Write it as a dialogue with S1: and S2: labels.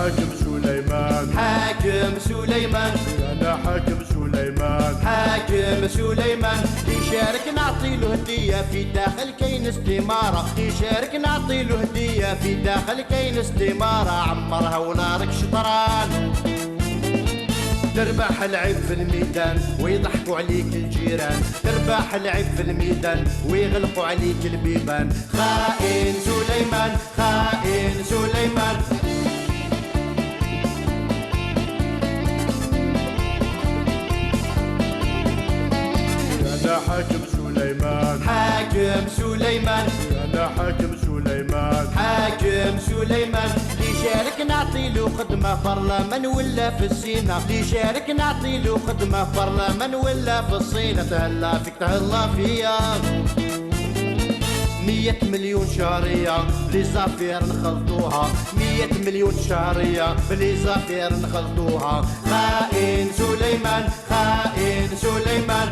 S1: حاكم سليمان،
S2: حاكم سليمان،
S1: أنا حاكم سليمان،
S2: حاكم سليمان. يشارك نعطيله هدية في داخل كاين استمارة، يشارك نعطيله هدية في داخل كاين استمارة. عمرها ونارك شطران، تربح العيب في الميدان ويضحكوا عليك الجيران، تربح العيب في الميدان ويغلقوا عليك البيبان. خائن سليمان، خائن سليمان.
S1: أنا حاكم سليمان،
S2: حاكم سليمان،
S1: أنا حاكم سليمان،
S2: حاكم سليمان. ليشارك نعطيلو خدمة برلمان ولا في السينة، ليشارك نعطيلو خدمة برلمان ولا في الصينة. تهلا فيك تهلا فيا، 100 مليون شهرية بلي زافير نخلطوها، 100 مليون شهرية بلي زافير نخلطوها. خائن سليمان، خائن سليمان.